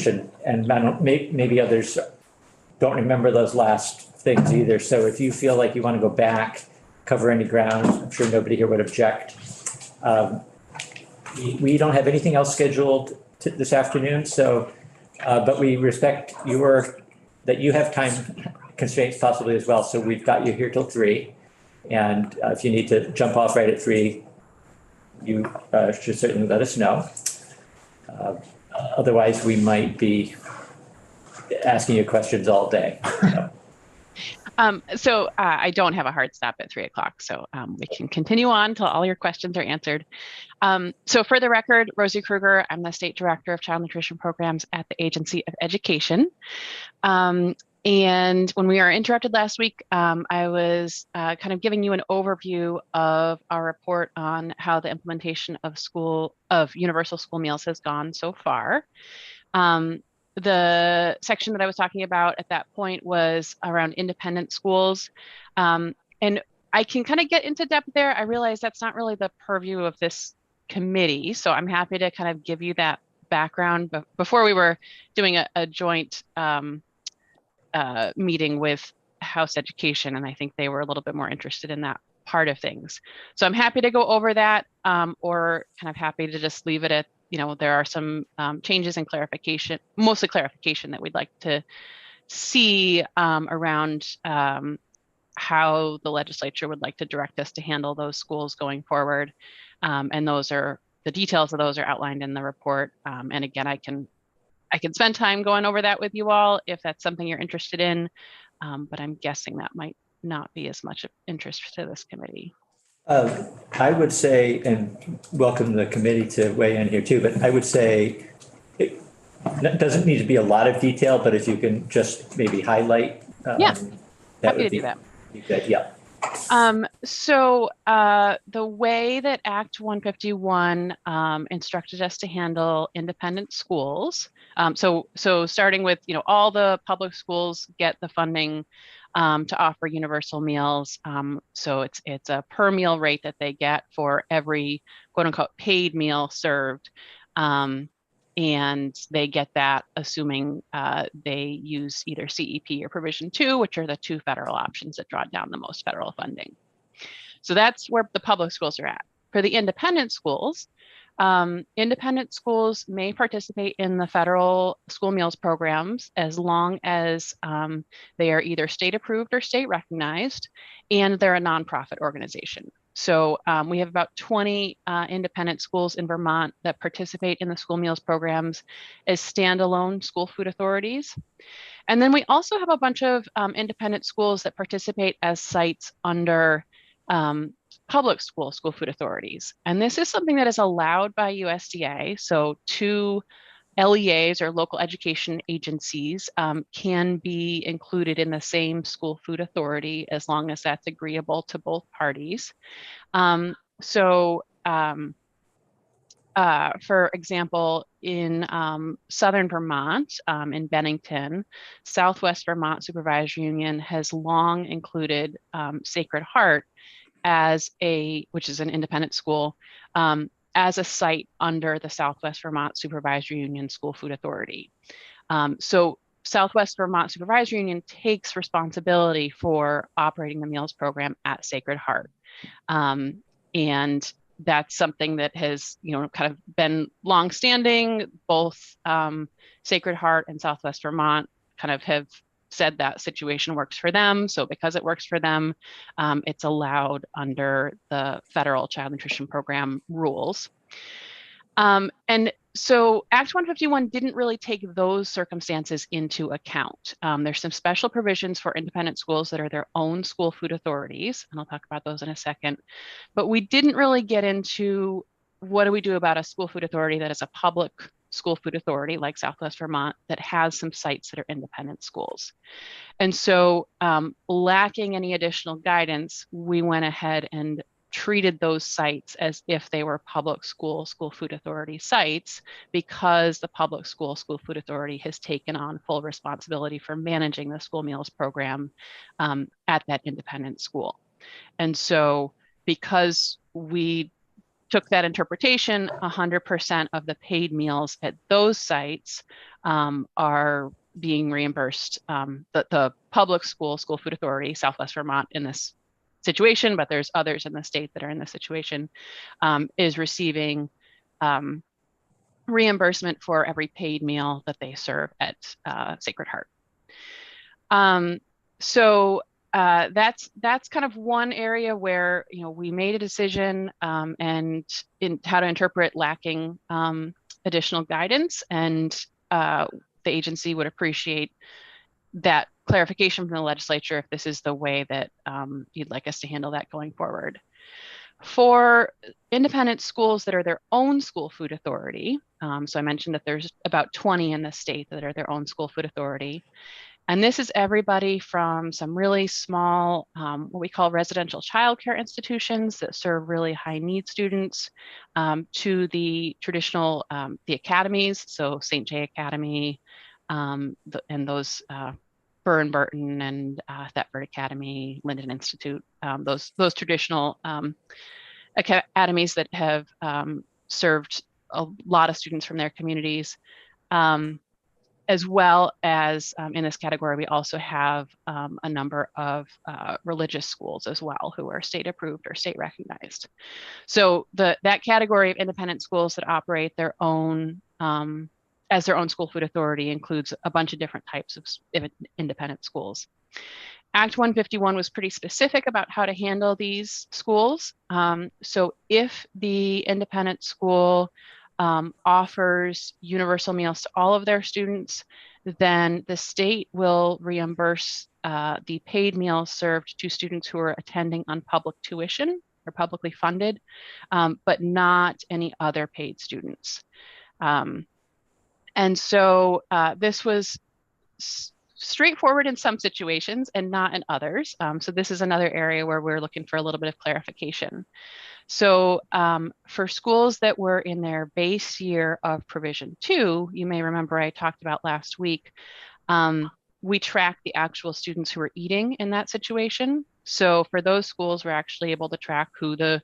should, and I don't, maybe others don't remember those last things either. So if you feel like you want to go back, cover any ground, I'm sure nobody here would object. We don't have anything else scheduled this afternoon, so, but we respect that you have time constraints possibly as well. So we've got you here till 3. And if you need to jump off right at 3, you should certainly let us know. Otherwise, we might be asking you questions all day. So I don't have a hard stop at 3 o'clock, so we can continue on until all your questions are answered. So for the record, Rosie Kruger, I'm the State Director of Child Nutrition Programs at the Agency of Education. And when we were interrupted last week, I was kind of giving you an overview of our report on how the implementation of universal school meals has gone so far. The section that I was talking about at that point was around independent schools. And I can kind of get into depth there. I realize that's not really the purview of this committee, so I'm happy to kind of give you that background. But before we were doing a joint meeting with House Education, and I think they were a little bit more interested in that part of things. So I'm happy to go over that, or kind of happy to just leave it at, there are some changes and clarification, mostly clarification, that we'd like to see around how the legislature would like to direct us to handle those schools going forward. And the details of those are outlined in the report. And again, I can spend time going over that with you all if that's something you're interested in, but I'm guessing that might not be as much of interest to this committee. I would say, and welcome the committee to weigh in here too, but I would say it doesn't need to be a lot of detail, but if you can just maybe highlight. Yeah, that happy would to do that. Be good, yeah. So the way that Act 151 instructed us to handle independent schools, so starting with, all the public schools get the funding to offer universal meals. So it's a per meal rate that they get for every quote unquote paid meal served. And they get that assuming they use either CEP or Provision 2, which are the 2 federal options that draw down the most federal funding. So that's where the public schools are at. For the independent schools may participate in the federal school meals programs as long as they are either state approved or state recognized, and they're a nonprofit organization. So we have about 20 independent schools in Vermont that participate in the school meals programs as standalone school food authorities. And then we also have a bunch of independent schools that participate as sites under public school food authorities. And this is something that is allowed by USDA. So 2 LEAs, or local education agencies, can be included in the same school food authority as long as that's agreeable to both parties. For example, in Southern Vermont, in Bennington, Southwest Vermont Supervised Union has long included Sacred Heart which is an independent school, as a site under the Southwest Vermont Supervisory Union School Food Authority. So Southwest Vermont Supervisory Union takes responsibility for operating the meals program at Sacred Heart. And that's something that has, kind of been longstanding. Both Sacred Heart and Southwest Vermont kind of have said that situation works for them. So because it works for them, it's allowed under the federal child nutrition program rules. And so Act 151 didn't really take those circumstances into account. There's some special provisions for independent schools that are their own school food authorities, and I'll talk about those in a second. But we didn't really get into what do we do about a school food authority that is a public school food authority like Southwest Vermont that has some sites that are independent schools. And so lacking any additional guidance, we went ahead and treated those sites as if they were public school food authority sites, because the public school food authority has taken on full responsibility for managing the school meals program at that independent school. And so because we took that interpretation, 100% of the paid meals at those sites are being reimbursed. The public school food authority, Southwest Vermont, in this situation, but there's others in the state that are in this situation, is receiving reimbursement for every paid meal that they serve at Sacred Heart. So that's kind of one area where, you know, we made a decision and in how to interpret lacking additional guidance, and the agency would appreciate that clarification from the legislature if this is the way that you'd like us to handle that going forward. For independent schools that are their own school food authority, so I mentioned that there's about 20 in the state that are their own school food authority. And this is everybody from some really small, what we call residential childcare institutions that serve really high need students, to the traditional, the academies, so St. J Academy, and those Burr and Burton and Thetford Academy, Linden Institute, those traditional academies that have served a lot of students from their communities. As well as in this category, we also have a number of religious schools as well who are state approved or state recognized. So that category of independent schools that operate their own as their own school food authority includes a bunch of different types of independent schools. Act 151 was pretty specific about how to handle these schools. So if the independent school offers universal meals to all of their students, then the state will reimburse the paid meals served to students who are attending on public tuition or publicly funded, but not any other paid students. And so this was straightforward in some situations and not in others. So this is another area where we're looking for a little bit of clarification. So for schools that were in their base year of Provision 2, you may remember I talked about last week, we track the actual students who are eating in that situation. So for those schools, we're actually able to track who the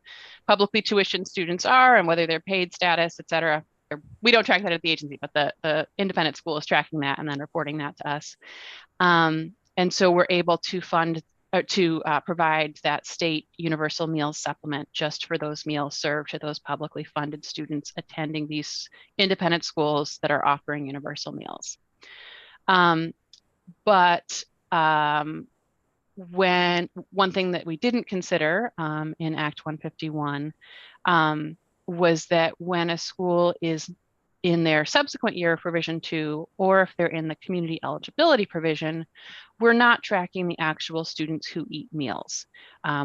publicly tuitioned students are and whether they're paid status, et cetera. We don't track that at the agency, but the independent school is tracking that and then reporting that to us. And so we're able to fund or to provide that state universal meals supplement just for those meals served to those publicly funded students attending these independent schools that are offering universal meals. But when one thing that we didn't consider in Act 151 was that when a school is in their subsequent year of Provision 2, or if they're in the community eligibility provision, we're not tracking the actual students who eat meals.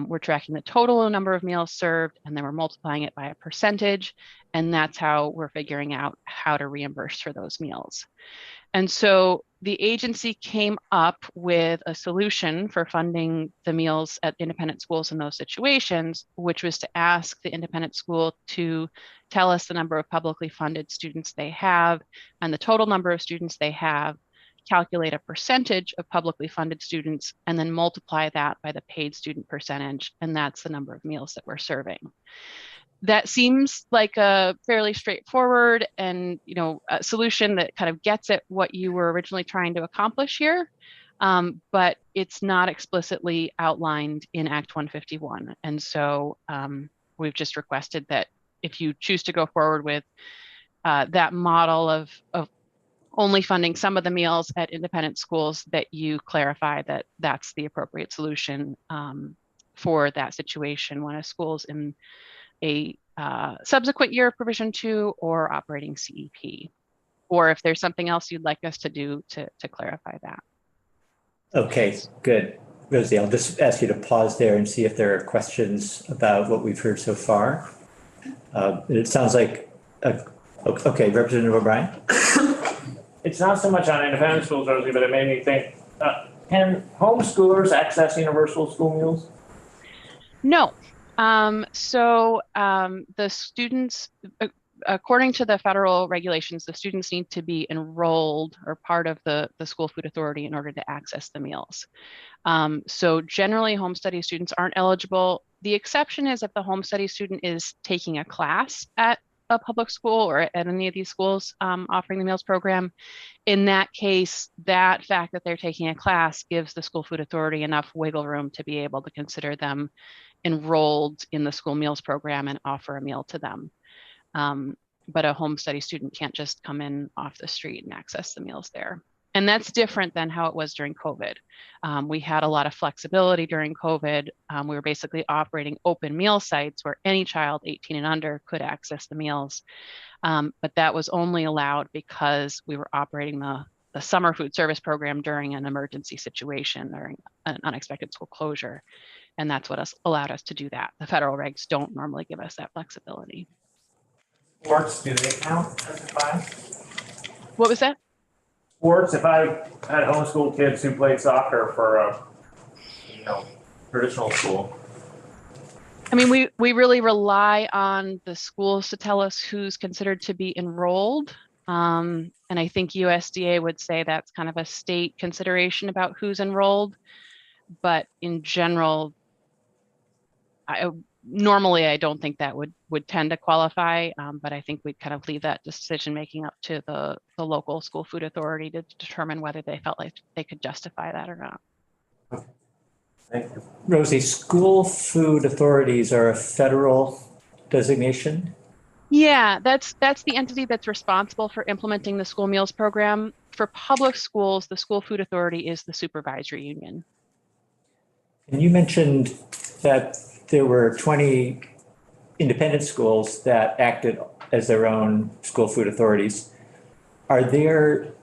We're tracking the total number of meals served, and then we're multiplying it by a percentage, and that's how we're figuring out how to reimburse for those meals. And so the agency came up with a solution for funding the meals at independent schools in those situations, which was to ask the independent school to tell us the number of publicly funded students they have and the total number of students they have, calculate a percentage of publicly funded students, and then multiply that by the paid student percentage. And that's the number of meals that we're serving. That seems like a fairly straightforward and, you know, a solution that kind of gets at what you were originally trying to accomplish here, but it's not explicitly outlined in Act 151. And so we've just requested that if you choose to go forward with that model of only funding some of the meals at independent schools, that you clarify that that's the appropriate solution for that situation when a school's in a subsequent year of Provision 2 or operating CEP, or if there's something else you'd like us to do to clarify that. Okay, good. Rosie, I'll just ask you to pause there and see if there are questions about what we've heard so far. It sounds like, okay, Representative O'Brien. It's not so much on independent schools, Rosie, but it made me think, can homeschoolers access universal school meals? No. So the students, according to the federal regulations, the students need to be enrolled or part of the school food authority in order to access the meals. So generally home study students aren't eligible. The exception is if the home study student is taking a class at a public school or at any of these schools offering the meals program. In that case, that fact that they're taking a class gives the school food authority enough wiggle room to be able to consider them enrolled in the school meals program and offer a meal to them. But a home study student can't just come in off the street and access the meals there. And that's different than how it was during COVID. We had a lot of flexibility during COVID. We were basically operating open meal sites where any child 18 and under could access the meals. But that was only allowed because we were operating the summer food service program during an emergency situation, during an unexpected school closure. And that's what allowed us to do that. The federal regs don't normally give us that flexibility. Sports, do they count as a class? What was that? Sports, if I had homeschool kids who played soccer for a, traditional school. I mean, we really rely on the schools to tell us who's considered to be enrolled. And I think USDA would say that's kind of a state consideration about who's enrolled. But in general, normally I don't think that would tend to qualify, but I think we'd kind of leave that decision making up to the local school food authority to determine whether they felt like they could justify that or not. Thank you. Rosie, school food authorities are a federal designation? Yeah, that's the entity that's responsible for implementing the school meals program. For public schools, the school food authority is the supervisory union. And you mentioned that there were 20 independent schools that acted as their own school food authorities. Are there,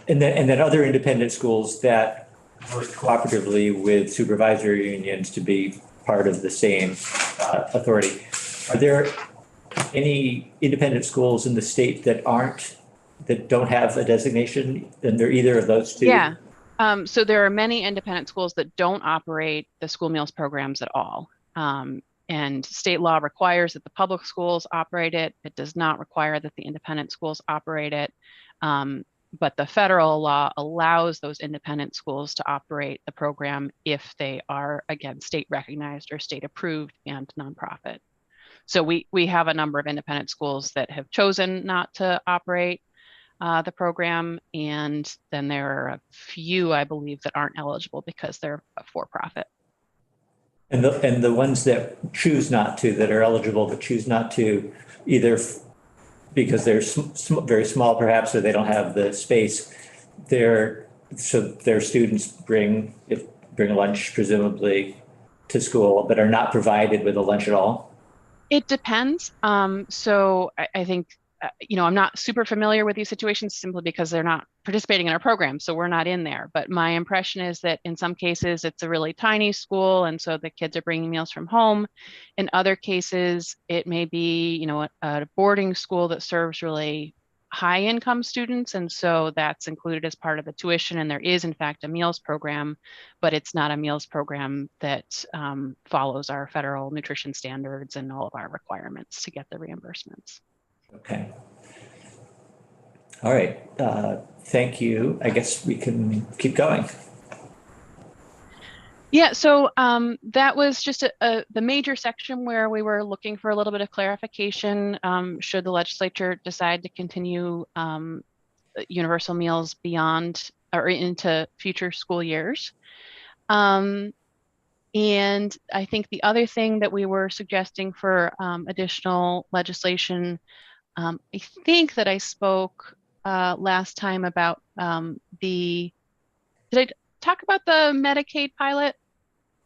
and then other independent schools that work cooperatively with supervisory unions to be part of the same authority? Are there any independent schools in the state that don't have a designation, and they're either of those two? Yeah. So there are many independent schools that don't operate the school meals programs at all. And state law requires that the public schools operate it. It does not require that the independent schools operate it. But the federal law allows those independent schools to operate the program if they are, again, state recognized or state approved and nonprofit. So we have a number of independent schools that have chosen not to operate the program. And then there are a few, I believe, that aren't eligible because they're for-profit. And the ones that choose not to, that are eligible but choose not to, either because they're very small perhaps, or they don't have the space, their students bring lunch presumably to school, but are not provided with a lunch at all? It depends. So I think, I'm not super familiar with these situations simply because they're not participating in our program. So we're not in there. But my impression is that in some cases, it's a really tiny school. And so the kids are bringing meals from home. In other cases, it may be, a boarding school that serves really high income students. And so that's included as part of the tuition. And there is, in fact, a meals program, but it's not a meals program that follows our federal nutrition standards and all of our requirements to get the reimbursements. Okay. All right. Thank you. I guess we can keep going. Yeah, so that was just the major section where we were looking for a little bit of clarification should the legislature decide to continue universal meals beyond or into future school years. And I think the other thing that we were suggesting for additional legislation, I think that I spoke last time about did I talk about the Medicaid pilot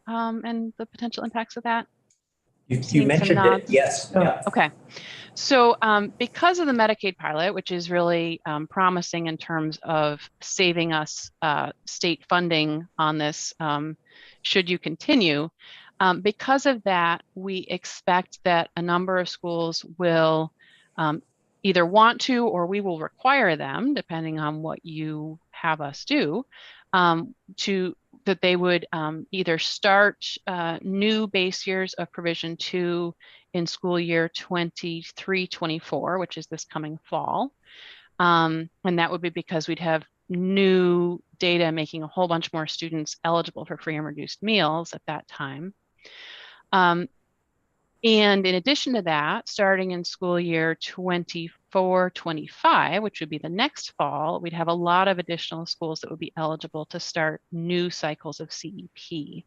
and the potential impacts of that? You mentioned it, yes. Yeah. Okay. So because of the Medicaid pilot, which is really promising in terms of saving us state funding on this, should you continue, because of that, we expect that a number of schools will either want to, or we will require them, depending on what you have us do, to that they would either start new base years of Provision 2 in school year 23-24, which is this coming fall. And that would be because we'd have new data making a whole bunch more students eligible for free and reduced meals at that time. And in addition to that, starting in school year 24-25, which would be the next fall, we'd have a lot of additional schools that would be eligible to start new cycles of CEP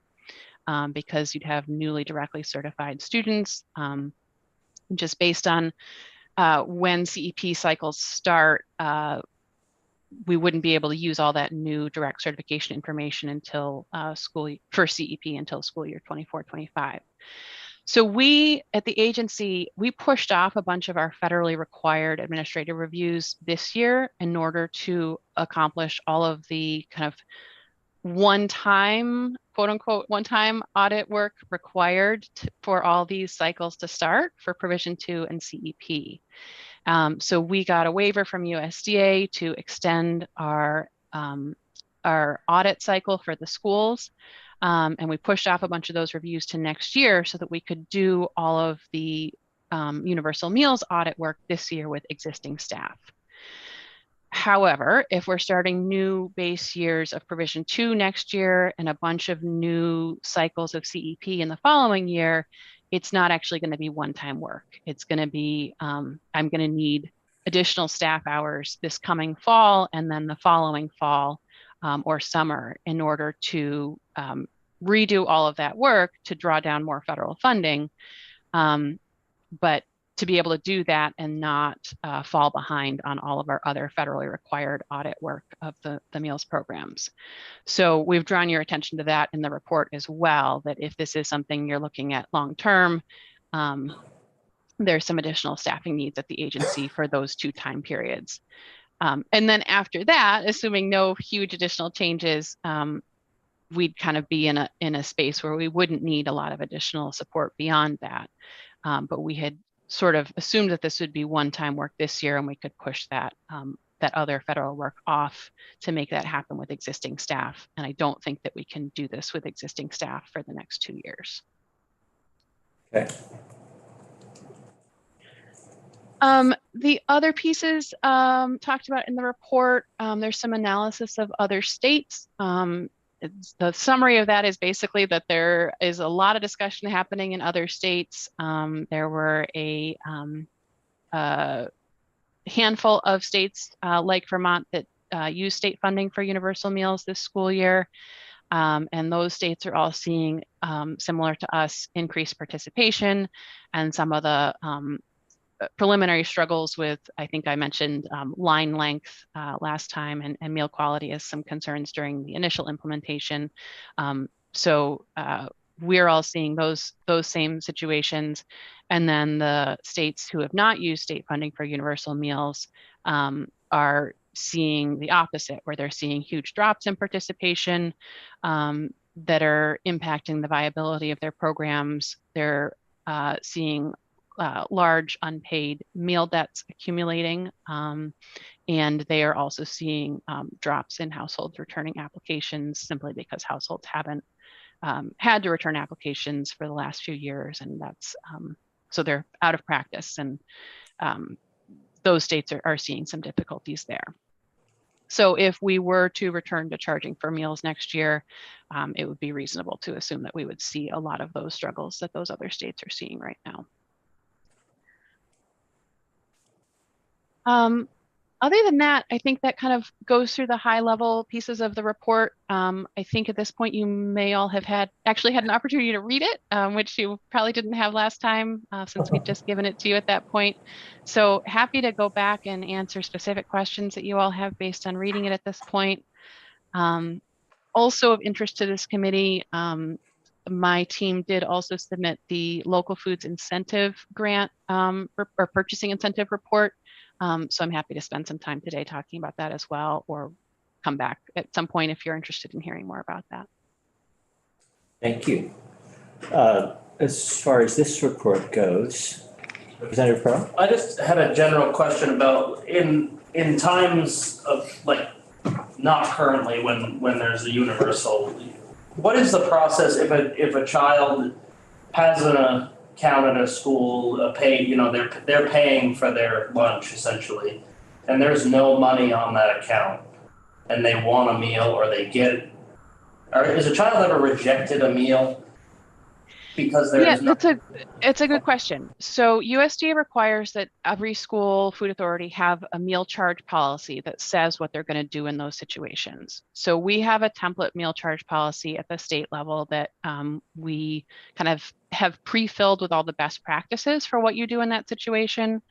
because you'd have newly directly certified students. Just based on when CEP cycles start, we wouldn't be able to use all that new direct certification information until for CEP until school year 24-25. So we at the agency, we pushed off a bunch of our federally required administrative reviews this year in order to accomplish all of the kind of one-time, quote unquote, one-time audit work required for all these cycles to start for Provision 2 and CEP. So we got a waiver from USDA to extend our audit cycle for the schools. And we pushed off a bunch of those reviews to next year so that we could do all of the universal meals audit work this year with existing staff. However, if we're starting new base years of Provision 2 next year and a bunch of new cycles of CEP in the following year, it's not actually going to be one-time work. It's going to be, I'm going to need additional staff hours this coming fall and then the following fall or summer in order to redo all of that work to draw down more federal funding. But to be able to do that and not fall behind on all of our other federally required audit work of the meals programs. So we've drawn your attention to that in the report as well, that if this is something you're looking at long-term, there's some additional staffing needs at the agency for those 2 time periods. And then after that, assuming no huge additional changes, we'd kind of be in a space where we wouldn't need a lot of additional support beyond that. But we had sort of assumed that this would be one-time work this year and we could push that that other federal work off to make that happen with existing staff. And I don't think that we can do this with existing staff for the next 2 years. Okay. The other pieces talked about in the report, there's some analysis of other states. The summary of that is basically that there is a lot of discussion happening in other states. There were a handful of states like Vermont that use state funding for universal meals this school year. And those states are all seeing, similar to us, increased participation and some of the preliminary struggles with, I think I mentioned line length last time and meal quality as some concerns during the initial implementation. So we're all seeing those same situations. And then the states who have not used state funding for universal meals are seeing the opposite, where they're seeing huge drops in participation that are impacting the viability of their programs. They're seeing large unpaid meal debts accumulating, and they are also seeing drops in households returning applications simply because households haven't had to return applications for the last few years, and that's so they're out of practice, and those states are seeing some difficulties there. So if we were to return to charging for meals next year, it would be reasonable to assume that we would see a lot of those struggles that those other states are seeing right now. Other than that, I think that kind of goes through the high level pieces of the report. I think at this point you may all have actually had an opportunity to read it, which you probably didn't have last time since we'd just given it to you at that point. So happy to go back and answer specific questions that you all have based on reading it at this point. Also of interest to this committee, my team did also submit the local foods incentive grant or purchasing incentive report. So I'm happy to spend some time today talking about that as well, or come back at some point if you're interested in hearing more about that. Thank you. As far as this report goes, Representative Pro? I just had a general question about in times of like not currently when there's a universal what is the process if a child has an account at a school, they're paying for their lunch essentially, and there's no money on that account, and they want a meal or they get, or is a child ever rejected a meal because Yeah, there's no? it's a good question. So USDA requires that every school food authority have a meal charge policy that says what they're going to do in those situations. So we have a template meal charge policy at the state level that we kind of have pre-filled with all the best practices for what you do in that situation.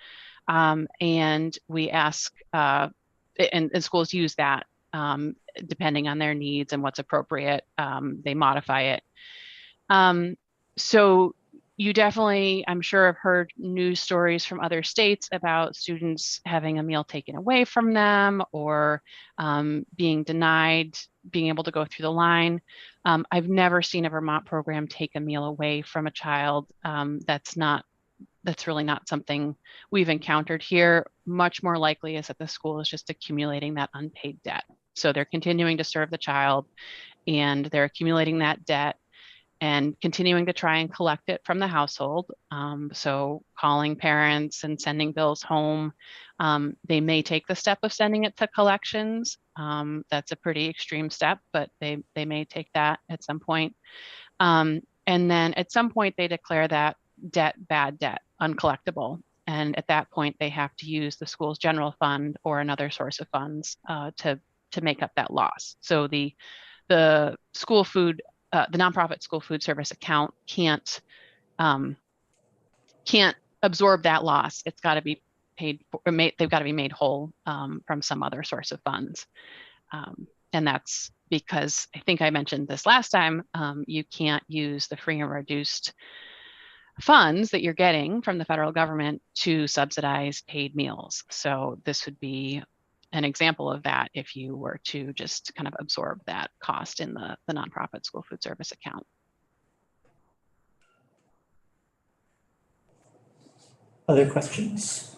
And we ask, and schools use that depending on their needs and what's appropriate. They modify it. So you definitely, I'm sure, have heard news stories from other states about students having a meal taken away from them or being denied being able to go through the line. I've never seen a Vermont program take a meal away from a child. That's really not something we've encountered here. Much more likely is that the school is just accumulating that unpaid debt. So they're continuing to serve the child and they're accumulating that debt and continuing to try and collect it from the household. So calling parents and sending bills home. They may take the step of sending it to collections. That's a pretty extreme step, but they may take that at some point. And then at some point they declare that debt bad debt, uncollectible. And at that point, they have to use the school's general fund or another source of funds to make up that loss. So the school food, the nonprofit school food service account can't absorb that loss. It's got to be paid for, they've got to be made whole from some other source of funds. And that's because I think I mentioned this last time, you can't use the free and reduced funds that you're getting from the federal government to subsidize paid meals. So this would be an example of that if you were to just kind of absorb that cost in the nonprofit school food service account. Other questions?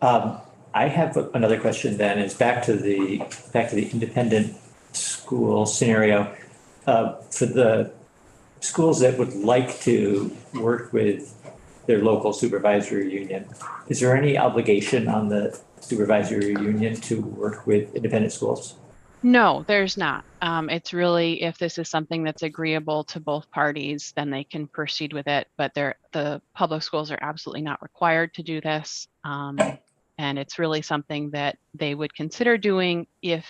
I have another question then, is back to the independent school scenario. For the schools that would like to work with their local supervisory union, is there any obligation on the supervisory union to work with independent schools? No, there's not. It's really, if this is something that's agreeable to both parties, then they can proceed with it. But the public schools are absolutely not required to do this. And it's really something that they would consider doing if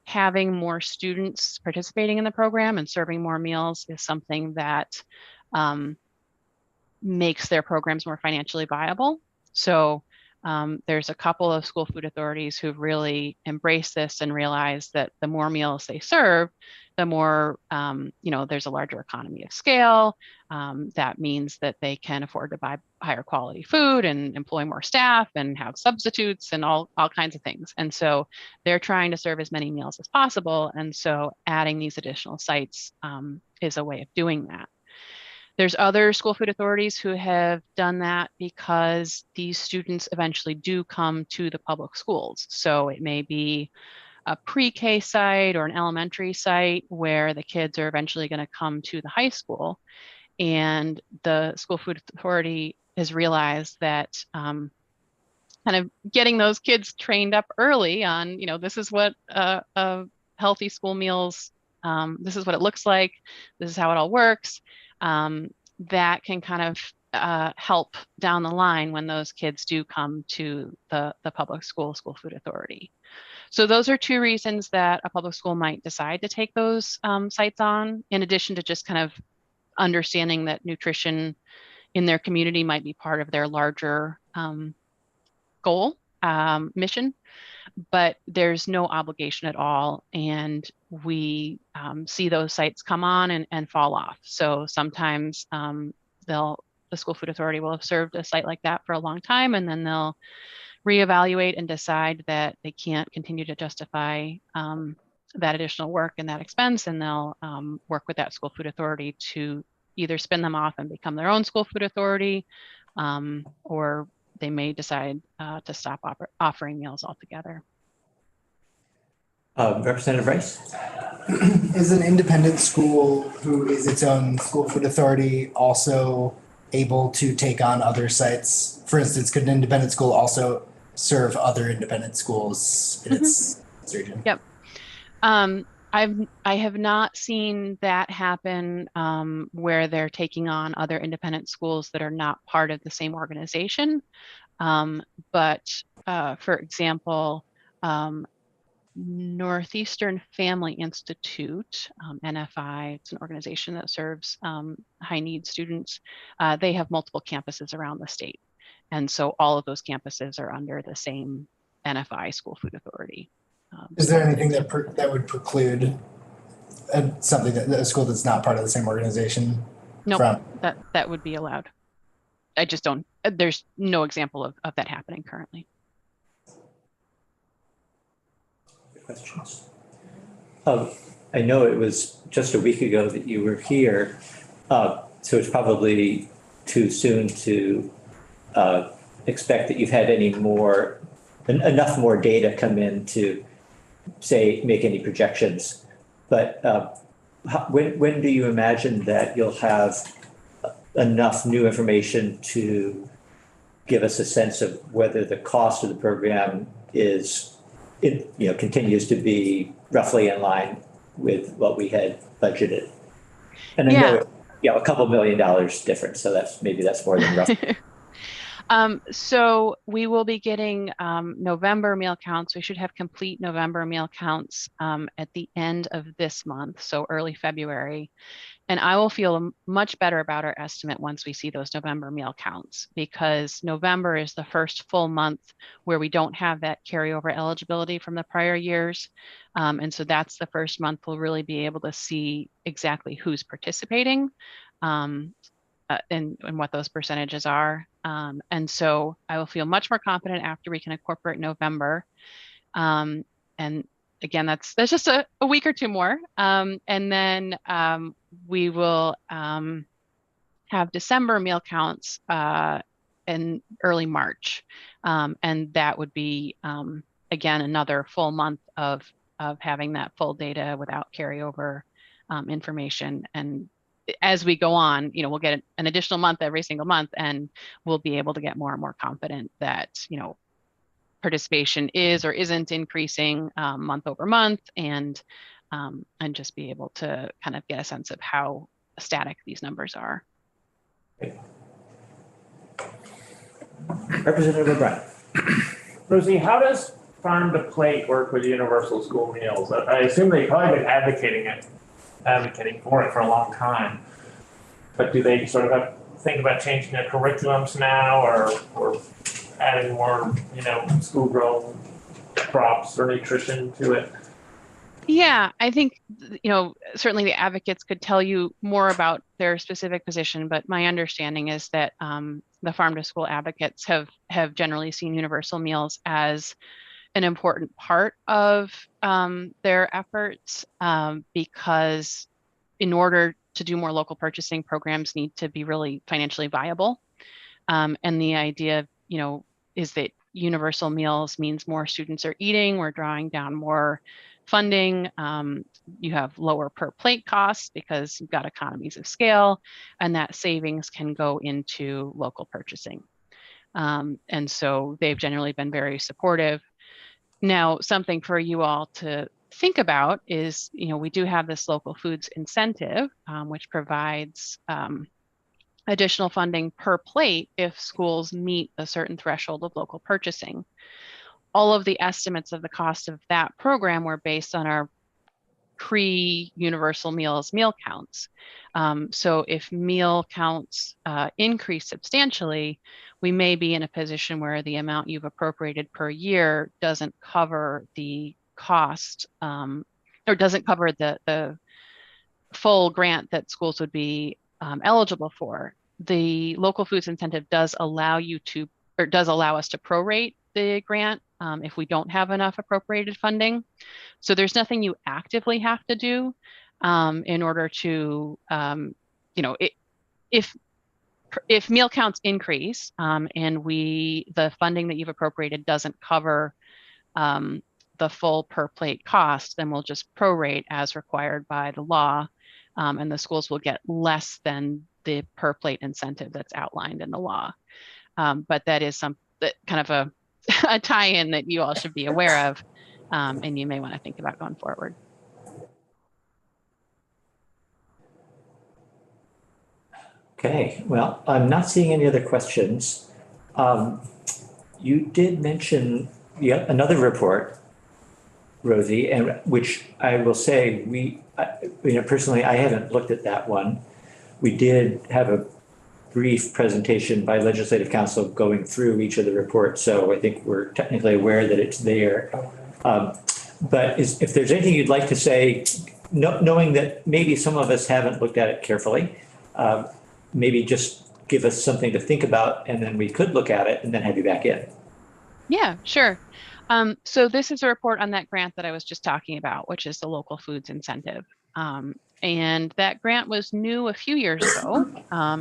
having more students participating in the program and serving more meals is something that makes their programs more financially viable. So there's a couple of school food authorities who've really embraced this and realized that the more meals they serve, the more, there's a larger economy of scale. That means that they can afford to buy higher quality food and employ more staff and have substitutes and all kinds of things. And so they're trying to serve as many meals as possible. And so adding these additional sites is a way of doing that. There's other school food authorities who have done that because these students eventually do come to the public schools. So it may be a pre-K site or an elementary site where the kids are eventually going to come to the high school. And the school food authority has realized that kind of getting those kids trained up early on, this is what a healthy school meals, this is what it looks like, this is how it all works. That can kind of help down the line when those kids do come to the public school food authority. So those are two reasons that a public school might decide to take those sites on, in addition to just kind of understanding that nutrition in their community might be part of their larger goal, mission. But there's no obligation at all. And we see those sites come on and fall off. So sometimes the school food authority will have served a site like that for a long time, and then they'll reevaluate and decide that they can't continue to justify that additional work and that expense, and they'll work with that school food authority to either spin them off and become their own school food authority, or they may decide to stop offering meals altogether. Representative Rice? Is an independent school who is its own school food authority also able to take on other sites? For instance, could an independent school also serve other independent schools in its region? Yep. I have not seen that happen where they're taking on other independent schools that are not part of the same organization. But for example, Northeastern Family Institute, NFI, it's an organization that serves high need students. They have multiple campuses around the state. And so all of those campuses are under the same NFI School Food Authority. Is there anything that would preclude something that a school that's not part of the same organization Nope, from? that would be allowed. I just don't, there's no example of that happening currently. Questions? I know it was just a week ago that you were here, so it's probably too soon to expect that you've had any more, enough more data come in to say, make any projections. But when do you imagine that you'll have enough new information to give us a sense of whether the cost of the program continues to be roughly in line with what we had budgeted? And I know, a couple $1 million difference, so that's more than rough. So we will be getting November meal counts. We should have complete November meal counts at the end of this month, so early February. And I will feel much better about our estimate once we see those November meal counts, because November is the first full month where we don't have that carryover eligibility from the prior years. And so that's the first month we'll really be able to see exactly who's participating and what those percentages are. And so I will feel much more confident after we can incorporate November. And again, that's just a week or two more. And then we will have December meal counts in early March. And that would be, again, another full month of having that full data without carryover information. And as we go on, we'll get an additional month every single month, and we'll be able to get more and more confident that, participation is or isn't increasing month over month, and just be able to kind of get a sense of how static these numbers are. Representative O'Brien. Rosie, how does Farm to Plate work with Universal School Meals? I assume they've probably been advocating for it for a long time. But do they sort of think about changing their curriculums now, or adding more, school grown crops or nutrition to it? Yeah, I think, certainly the advocates could tell you more about their specific position, but my understanding is that the farm to school advocates have generally seen universal meals as an important part of their efforts, because in order to do more local purchasing, programs need to be really financially viable. And the idea, is that universal meals means more students are eating, we're drawing down more funding, you have lower per plate costs because you've got economies of scale, and that savings can go into local purchasing. And so they've generally been very supportive. Now, something for you all to think about is, we do have this local foods incentive, which provides additional funding per plate if schools meet a certain threshold of local purchasing. All of the estimates of the cost of that program were based on our pre-universal meals meal counts. So if meal counts increase substantially, we may be in a position where the amount you've appropriated per year doesn't cover the cost, or doesn't cover the full grant that schools would be eligible for. The local foods incentive does allow us to prorate the grant if we don't have enough appropriated funding. So there's nothing you actively have to do in order to, if meal counts increase and the funding that you've appropriated doesn't cover the full per plate cost, then we'll just prorate as required by the law. And the schools will get less than the per plate incentive that's outlined in the law. But that is that kind of a tie-in that you all should be aware of, and you may want to think about going forward. Okay, well, I'm not seeing any other questions. You did mention another report, Rosie, and which I will say personally, I haven't looked at that one. We did have a brief presentation by Legislative Council going through each of the reports, so I think we're technically aware that it's there. But if there's anything you'd like to say, knowing that maybe some of us haven't looked at it carefully, maybe just give us something to think about, and then we could look at it and then have you back in. Yeah, sure. So this is a report on that grant that I was just talking about, which is the local foods incentive. And that grant was new a few years ago.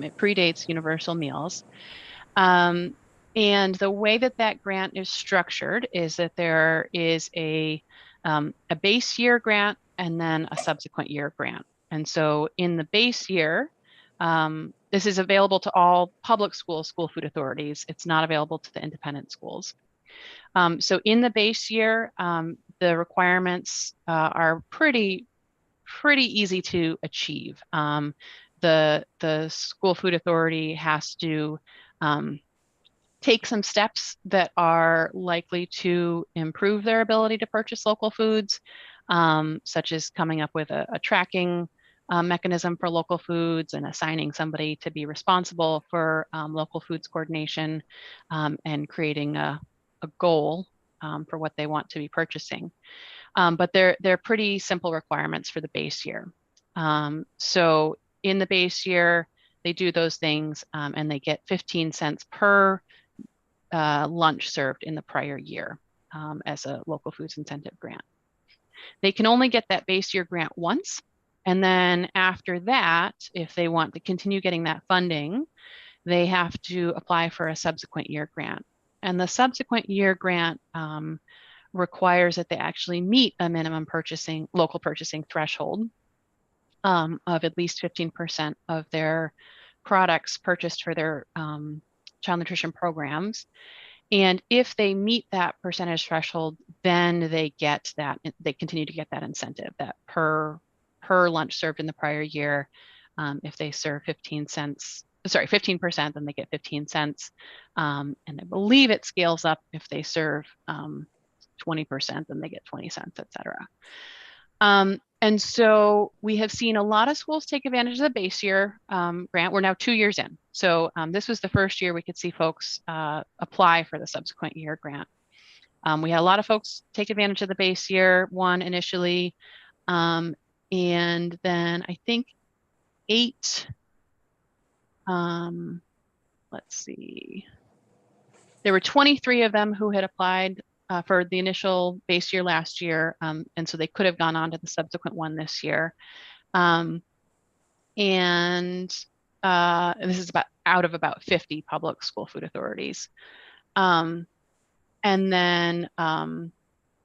It predates Universal Meals. And the way that that grant is structured is that there is a base year grant and then a subsequent year grant. And so in the base year, this is available to all public school food authorities. It's not available to the independent schools. So in the base year, the requirements are pretty easy to achieve. The school food authority has to take some steps that are likely to improve their ability to purchase local foods, such as coming up with a tracking mechanism for local foods and assigning somebody to be responsible for local foods coordination, and creating a goal for what they want to be purchasing. But they're pretty simple requirements for the base year. So in the base year, they do those things, and they get 15 cents per lunch served in the prior year as a local foods incentive grant. They can only get that base year grant once. And then after that, if they want to continue getting that funding, they have to apply for a subsequent year grant. And the subsequent year grant requires that they actually meet a minimum local purchasing threshold of at least 15% of their products purchased for their child nutrition programs. And if they meet that percentage threshold, then they continue to get that incentive, that per lunch served in the prior year. If they serve 15%, then they get 15 cents. And I believe it scales up if they serve 20%, then they get 20 cents, et cetera. And so we have seen a lot of schools take advantage of the base year grant. We're now 2 years in. So this was the first year we could see folks apply for the subsequent year grant. We had a lot of folks take advantage of the base year one initially. And then I think 8, let's see, there were 23 of them who had applied for the initial base year last year. And so they could have gone on to the subsequent one this year. And this is out of about 50 public school food authorities. And then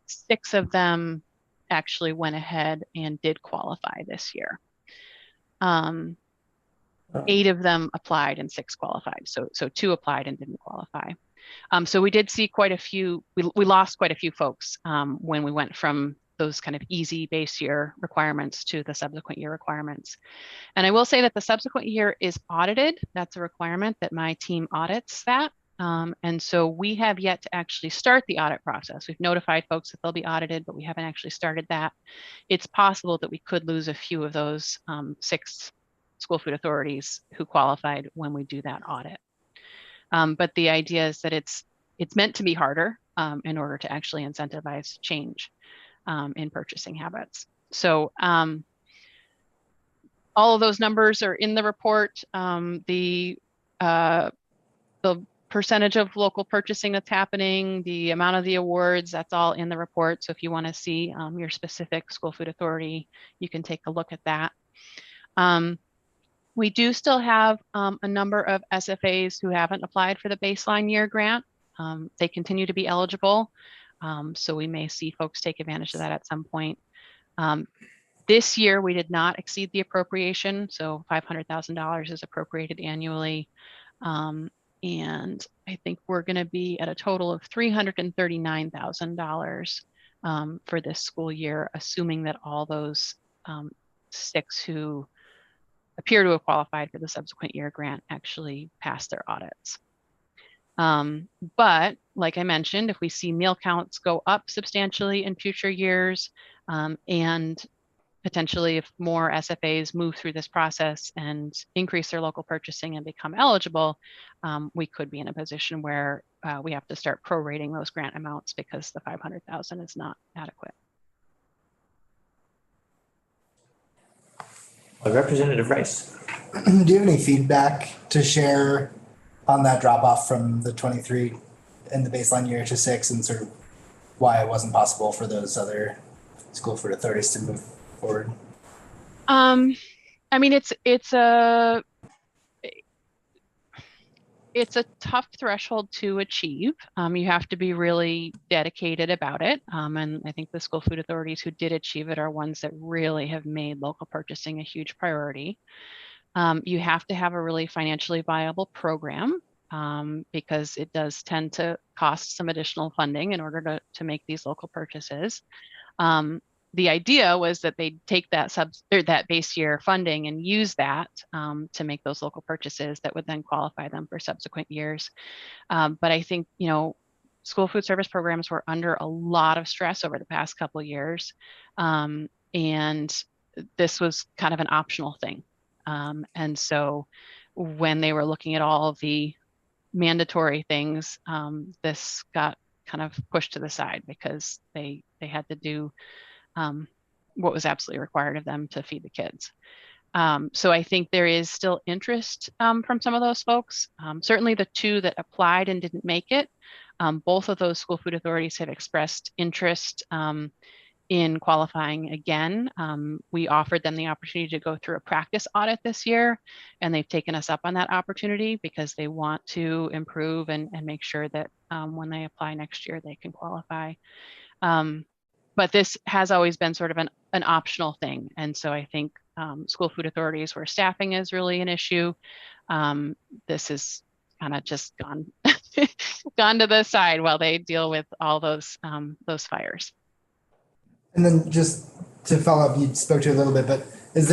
6 of them actually went ahead and did qualify this year. 8 of them applied and 6 qualified. So 2 applied and didn't qualify. So we did see quite a few, we lost quite a few folks when we went from those kind of easy base year requirements to the subsequent year requirements. And I will say that the subsequent year is audited. That's a requirement that my team audits that. And so we have yet to actually start the audit process. We've notified folks that they'll be audited, but we haven't actually started that. It's possible that we could lose a few of those 6 school food authorities who qualified when we do that audit. But the idea is that it's meant to be harder in order to actually incentivize change in purchasing habits. So all of those numbers are in the report. The percentage of local purchasing that's happening, the amount of the awards, that's all in the report. So if you want to see your specific school food authority, you can take a look at that. We do still have a number of SFAs who haven't applied for the baseline year grant. They continue to be eligible. So we may see folks take advantage of that at some point. This year, we did not exceed the appropriation, so $500,000 is appropriated annually. And I think we're going to be at a total of $339,000 for this school year, assuming that all those 6 who appear to have qualified for the subsequent year grant actually pass their audits. But like I mentioned, if we see meal counts go up substantially in future years, and potentially if more SFAs move through this process and increase their local purchasing and become eligible, we could be in a position where we have to start prorating those grant amounts because the 500,000 is not adequate. Representative Rice. Do you have any feedback to share on that drop off from the 23 in the baseline year to 6, and sort of why it wasn't possible for those other school food authorities to move forward? I mean, it's a tough threshold to achieve. You have to be really dedicated about it. And I think the school food authorities who did achieve it are ones that really have made local purchasing a huge priority. You have to have a really financially viable program, because it does tend to cost some additional funding in order to make these local purchases. The idea was that they'd take that that base year funding and use that to make those local purchases that would then qualify them for subsequent years. But I think, school food service programs were under a lot of stress over the past couple of years. And this was kind of an optional thing. And so when they were looking at all of the mandatory things, this got kind of pushed to the side because they had to do what was absolutely required of them to feed the kids. So I think there is still interest from some of those folks. Certainly the 2 that applied and didn't make it, both of those school food authorities have expressed interest in qualifying again. We offered them the opportunity to go through a practice audit this year, and they've taken us up on that opportunity because they want to improve and make sure that when they apply next year, they can qualify. But this has always been sort of an optional thing. And so I think school food authorities where staffing is really an issue, this has kind of just gone to the side while they deal with all those fires. And then just to follow up, you spoke to it a little bit, but is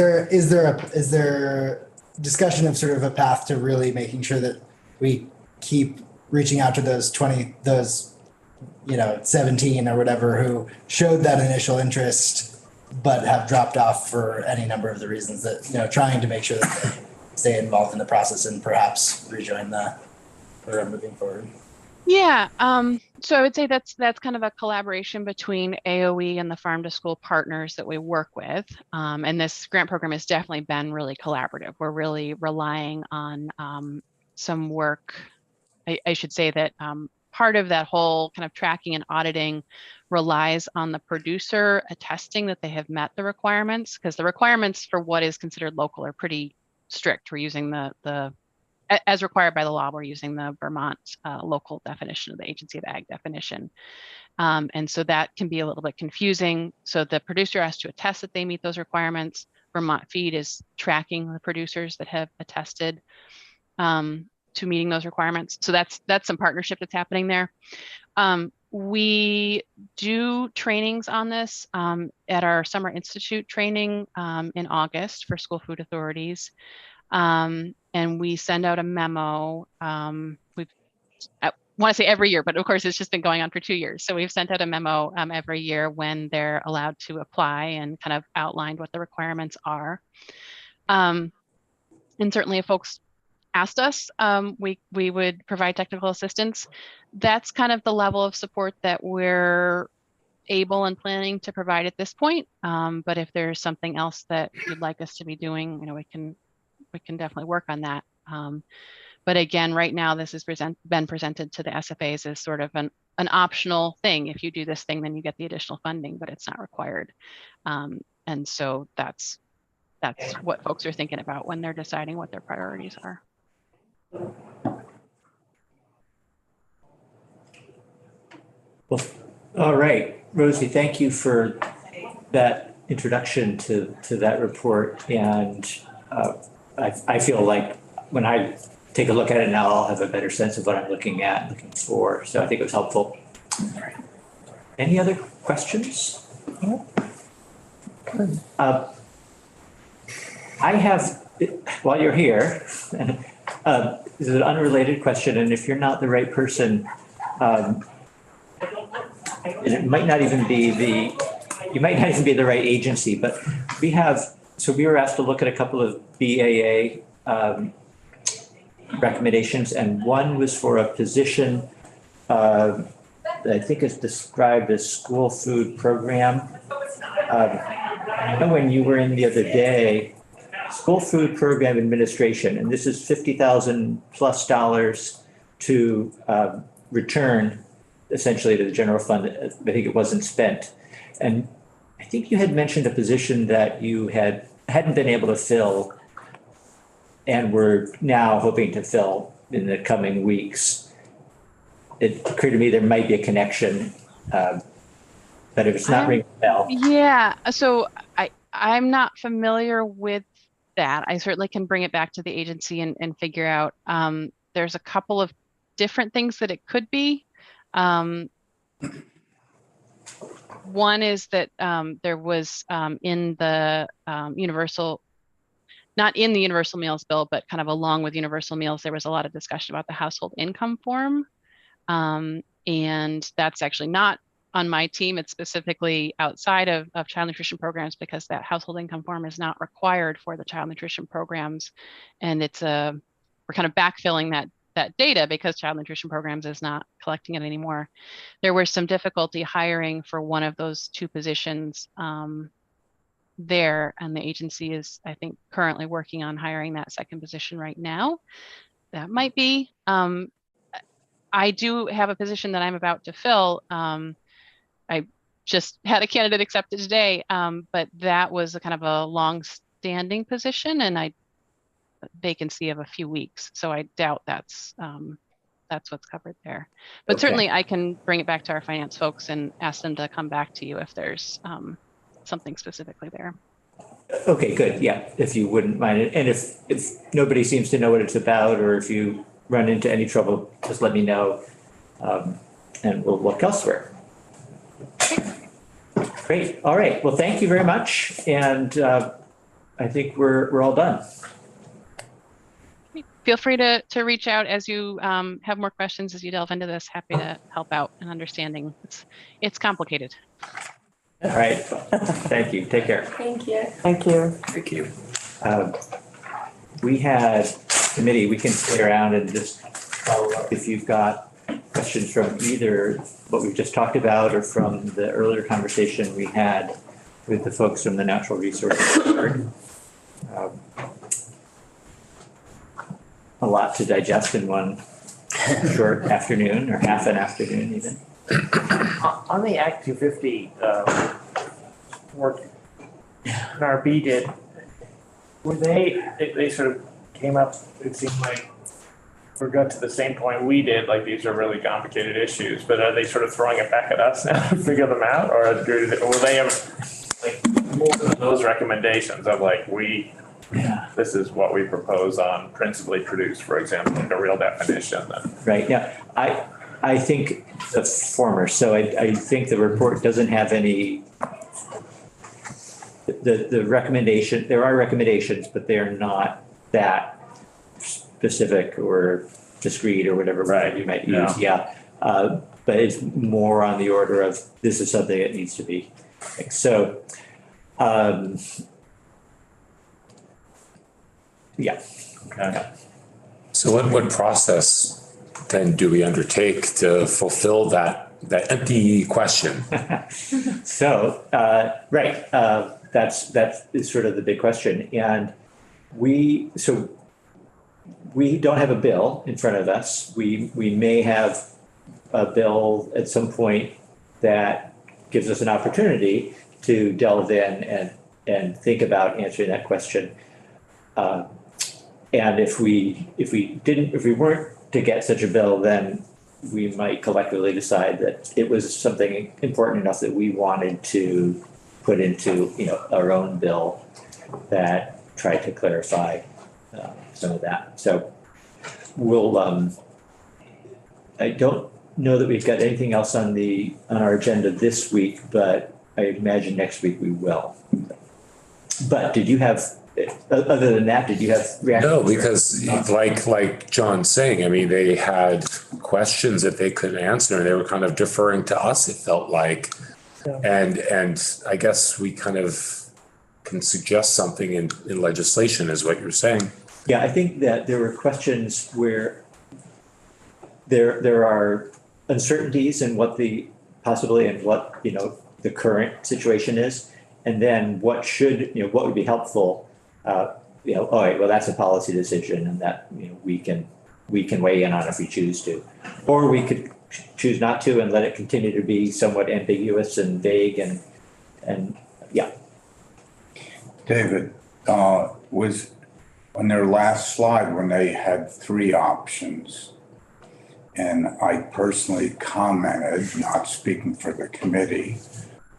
there discussion of sort of a path to really making sure that we keep reaching out to those 17 or whatever who showed that initial interest but have dropped off for any number of the reasons that, trying to make sure that they stay involved in the process and perhaps rejoin the program moving forward? Yeah, so I would say that's kind of a collaboration between AOE and the farm to school partners that we work with. And this grant program has definitely been really collaborative. We're really relying on some work. I should say that part of that whole kind of tracking and auditing relies on the producer attesting that they have met the requirements, because the requirements for what is considered local are pretty strict. We're using the as required by the law, we're using the Vermont local definition of the Agency of Ag definition. And so that can be a little bit confusing. So the producer has to attest that they meet those requirements. Vermont Feed is tracking the producers that have attested to meeting those requirements. So that's some partnership that's happening there. We do trainings on this at our Summer Institute training in August for school food authorities. And we send out a memo. I want to say every year, but of course it's just been going on for 2 years. So we've sent out a memo every year when they're allowed to apply and kind of outlined what the requirements are. And certainly if folks asked us, we would provide technical assistance. That's kind of the level of support that we're able and planning to provide at this point. But if there's something else that you'd like us to be doing, we can definitely work on that. But again, right now, this has been presented to the SFAs as sort of an optional thing. If you do this thing, then you get the additional funding, but it's not required. And so that's what folks are thinking about when they're deciding what their priorities are. Well, All right, Rosie, thank you for that introduction to that report. And I feel like when I take a look at it now, I'll have a better sense of what I'm looking for. So I think it was helpful. Any other questions? I have, while you're here, this is an unrelated question, and if you're not the right person, it might not even be you might not even be the right agency, but we were asked to look at a couple of BAA recommendations, and one was for a position I think is described as school food program. I know when you were in the other day, school food program administration, and this is $50,000 plus to return essentially to the general fund. I think it wasn't spent. And I think you had mentioned a position that you hadn't been able to fill and were now hoping to fill in the coming weeks. It occurred to me there might be a connection, but if it's not ringing a bell. Yeah, so I'm not familiar with that. I certainly can bring it back to the agency and figure out. There's a couple of different things that it could be. One is that there was in the universal, not in the universal meals bill, but kind of along with universal meals, there was a lot of discussion about the household income form. And that's actually not on my team. It's specifically outside of child nutrition programs because that household income form is not required for the child nutrition programs. And we're kind of backfilling that data because child nutrition programs is not collecting it anymore. There was some difficulty hiring for one of those two positions there, and the agency is, I think, currently working on hiring that second position right now. That might be. I do have a position that I'm about to fill. I just had a candidate accepted today, but that was a kind of a long-standing position and a vacancy of a few weeks. So I doubt that's what's covered there. But Okay. certainly I can bring it back to our finance folks and ask them to come back to you if there's something specifically there. Okay, good. Yeah, if you wouldn't mind. And if nobody seems to know what it's about, or if you run into any trouble, just let me know, and we'll look elsewhere. Great. All right. Well, thank you very much. And I think we're all done. Feel free to reach out as you have more questions as you delve into this. Happy to help out in understanding. It's complicated. All right. Thank you. Take care. Thank you. Thank you. Thank you. We had committee, we can stay around and just follow up if you've got questions from either what we've just talked about or from the earlier conversation we had with the folks from the Natural Resources Board. A lot to digest in one short afternoon or half an afternoon even. On the Act 250 work NRB did, were they sort of came up, it seemed like we got to the same point we did, like these are really complicated issues, but are they sort of throwing it back at us now to figure them out, or will they have like more of those recommendations of like this is what we propose on principally produced, for example, like a real definition then. Right, yeah. I think the former. So I think the report doesn't have any, the recommendation, there are recommendations, but they are not that specific or discrete or whatever word you might use. Yeah. But it's more on the order of this is something that needs to be fixed. So, yeah. Okay. So what process then do we undertake to fulfill that empty question? So, right, that's is sort of the big question. And we don't have a bill in front of us. We may have a bill at some point that gives us an opportunity to delve in and think about answering that question. And if we weren't to get such a bill, then we might collectively decide that it was something important enough that we wanted to put into, our own bill that tried to clarify some of that. So we'll, I don't know that we've got anything else on our agenda this week, but I imagine next week we will. But did you have, other than that, did you have reactions? No, because like John's saying, I mean, they had questions that they couldn't answer and they were kind of deferring to us, it felt like. And I guess we kind of can suggest something in legislation is what you're saying. Yeah, I think that there were questions where there are uncertainties in what possibly and what, the current situation is. And then what would be helpful, all right, well, that's a policy decision and that, we can weigh in on if we choose to. Or we could choose not to and let it continue to be somewhat ambiguous and vague and yeah. David, was on their last slide when they had 3 options. And I personally commented, not speaking for the committee,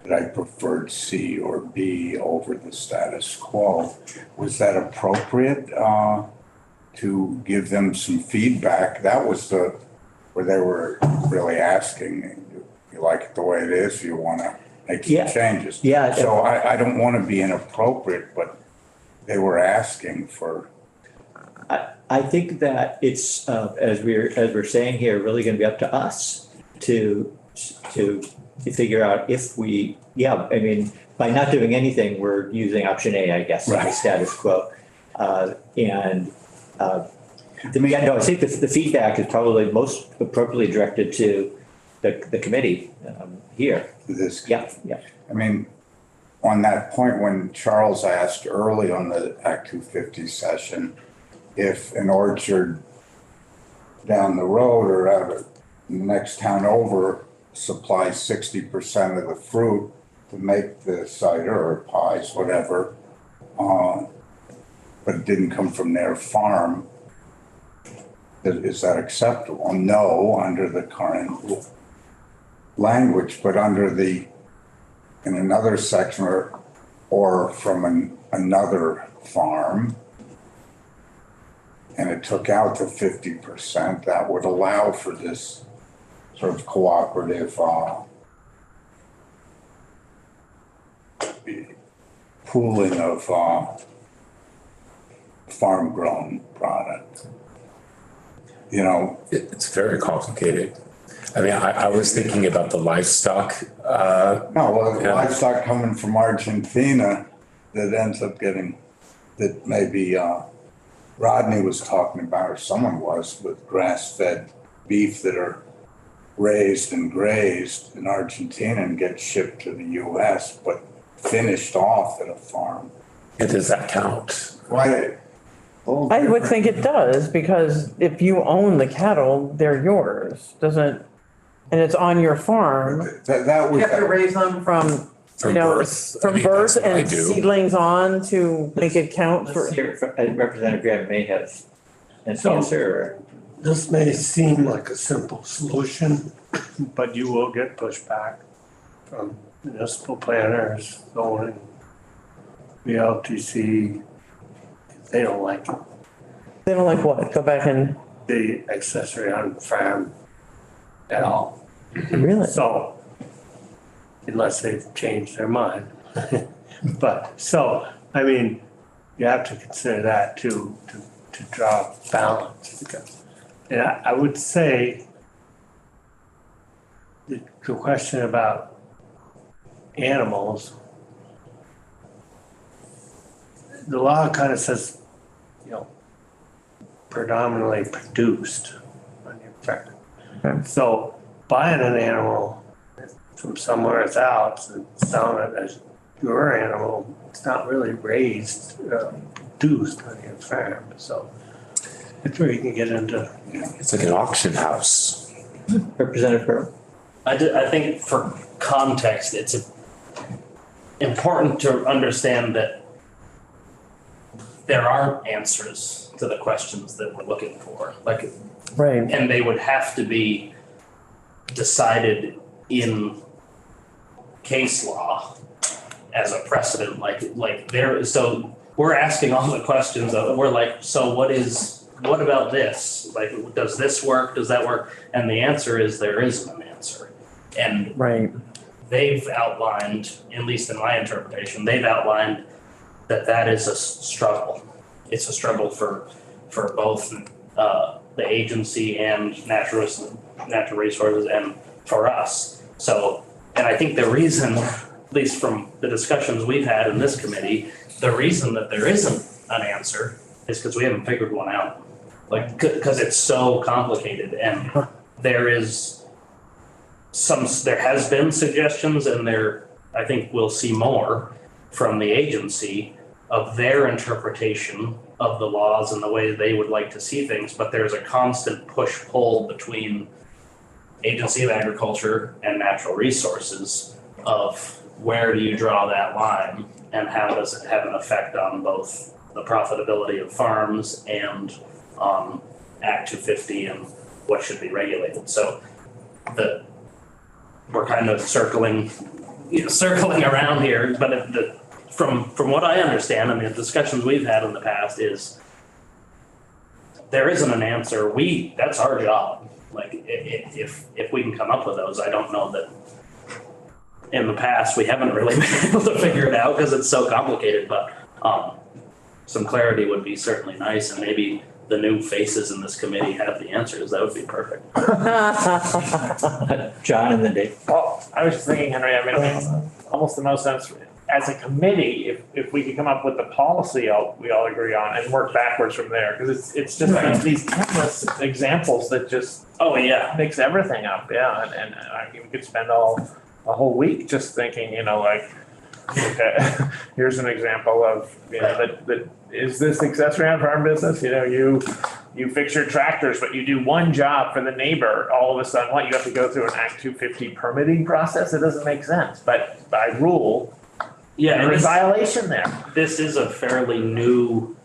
that I preferred C or B over the status quo. Was that appropriate to give them some feedback? That was where they were really asking, you like it the way it is, you want to make some changes? Yeah. So I don't want to be inappropriate, but they were asking for. I think that it's, as we're saying here, really going to be up to us to figure out if by not doing anything, we're using option A, I guess, Right. the status quo. I think the feedback is probably most appropriately directed to the committee here. This. Yeah. I mean, on that point, when Charles asked early on the Act 250 session, if an orchard down the road or out of the next town over supplies 60% of the fruit to make the cider or pies, whatever, but it didn't come from their farm, is that acceptable? No, under the current language, but in another section or from another farm, and it took out the 50%, that would allow for this sort of cooperative pooling of farm-grown product. It's very complicated. I mean, I was thinking about the livestock. Livestock coming from Argentina that ends up that maybe Rodney was talking about, or someone was, with grass-fed beef that are raised and grazed in Argentina and get shipped to the US, but finished off at a farm. And does that count? Right. I would think it does, because if you own the cattle, they're yours, and it's on your farm. That was. You have to raise them from birth. From I mean, birth that's what I and do. seedlings on to make it count for. Let's hear from Representative Graham may have an So- answer. This may seem like a simple solution, but you will get pushback from municipal planners, zoning, BLTC. They don't like it. They don't like what? Go back and, The accessory on farm at all. really? So, unless they've changed their mind. But, I mean, you have to consider that to draw balance. And I would say the question about animals, the law kind of says, predominantly produced on your farm. Okay. So buying an animal from somewhere else and selling it as your animal, it's not really raised, produced on your farm. So that's where you can get into. It's like an auction house. Representative Pearl. I think for context, it's important to understand that there are answers to the questions that we're looking for. Right. And they would have to be decided in case law as a precedent, like there, so we're asking all the questions of, we're like, so what about this? Like, does this work? Does that work? And the answer is there isn't an answer. And Right. they've outlined, at least in my interpretation, they've outlined that is a struggle. It's a struggle for both the agency and natural resources and for us. So, and I think the reason, at least from the discussions we've had in this committee, the reason that there isn't an answer is because we haven't figured one out. Like, because it's so complicated, and there has been suggestions, and I think we'll see more from the agency of their interpretation of the laws and the way they would like to see things, but there's a constant push-pull between Agency of Agriculture and Natural Resources of where do you draw that line, and how does it have an effect on both the profitability of farms and Act 250 and what should be regulated. So we're kind of circling around here, but from what I understand and the discussions we've had in the past is there isn't an answer. That's our job. Like, if we can come up with those, I don't know that in the past we haven't really been able to figure it out because it's so complicated, but some clarity would be certainly nice, and maybe the new faces in this committee have the answers. That would be perfect. John and then Dave. Well, I was just thinking, Henry, I mean, it makes almost the most sense as a committee, if we could come up with the policy we all agree on and work backwards from there, because it's just like these countless examples that just mix everything up, and I mean, we could spend a whole week just thinking, like, okay, here's an example of, that is this accessory on farm business? You fix your tractors, but you do one job for the neighbor. All of a sudden, you have to go through an Act 250 permitting process? It doesn't make sense. But by rule, there is violation there. This is a fairly new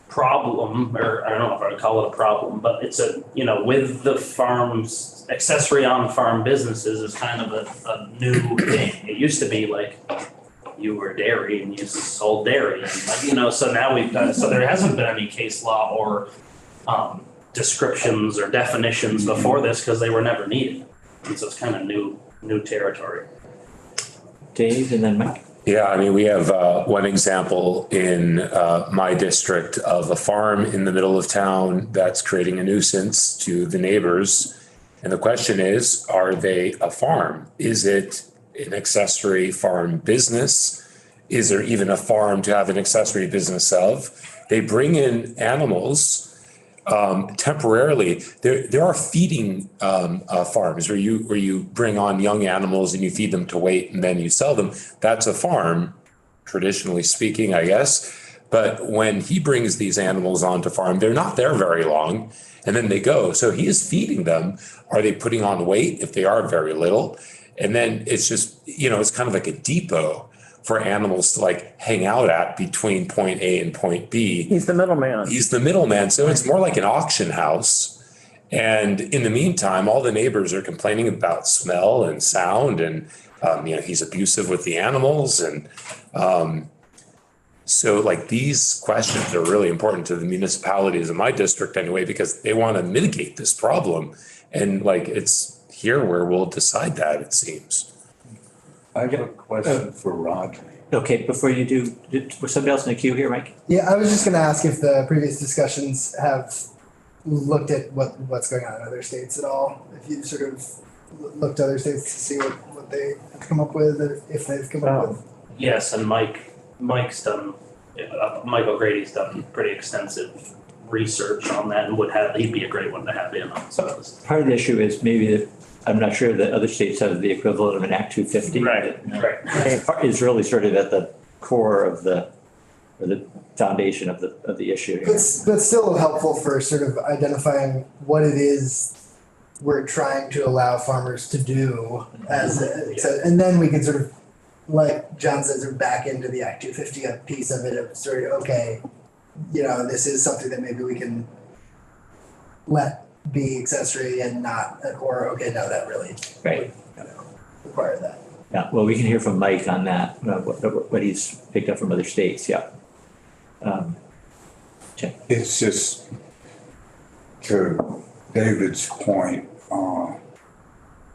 problem, or I don't know if I would call it a problem, but it's with the farms, accessory on farm businesses is kind of a new thing. It used to be like, you were dairy and you sold dairy, and so now so there hasn't been any case law or descriptions or definitions before this because they were never needed, and so it's kind of new territory. Dave and then Mike. Yeah, I mean, we have one example in my district of a farm in the middle of town that's creating a nuisance to the neighbors. And the question is, are they a farm? Is it an accessory farm business? Is there even a farm to have an accessory business of? They bring in animals temporarily. There are feeding farms where you bring on young animals and you feed them to weight and then you sell them. That's a farm, traditionally speaking, I guess. But when he brings these animals onto farm, they're not there very long and then they go. So he is feeding them. Are they putting on weight? If they are, very little. And then it's just, it's kind of like a depot for animals to like hang out at between point A and point B. He's the middleman. So it's more like an auction house. And in the meantime, all the neighbors are complaining about smell and sound, and he's abusive with the animals. And so like these questions are really important to the municipalities in my district anyway, because they want to mitigate this problem. And like it's here where we'll decide that, it seems. I have a question for Roger. Okay, before you do, was somebody else in the queue here, Mike? Yeah, I was just gonna ask if the previous discussions have looked at what's going on in other states at all. If you've sort of looked at other states to see what they have come up with, or if they've come up with. Yes, and Mike's done, Mike O'Grady's done pretty extensive research on that, and he'd be a great one to have in on some of this. Part of the issue is maybe that I'm not sure that other states have the equivalent of an Act 250. Right. Is really sort of at the core of the foundation of the issue here. But still helpful for sort of identifying what it is we're trying to allow farmers to do and then we can sort of, like John says, are back into the Act 250 piece of it of sort of, okay, this is something that maybe we can let be accessory and not, or, okay, no, that really Right. require that. Yeah, well, we can hear from Mike on that, what he's picked up from other states, yeah. It's just, to David's point, I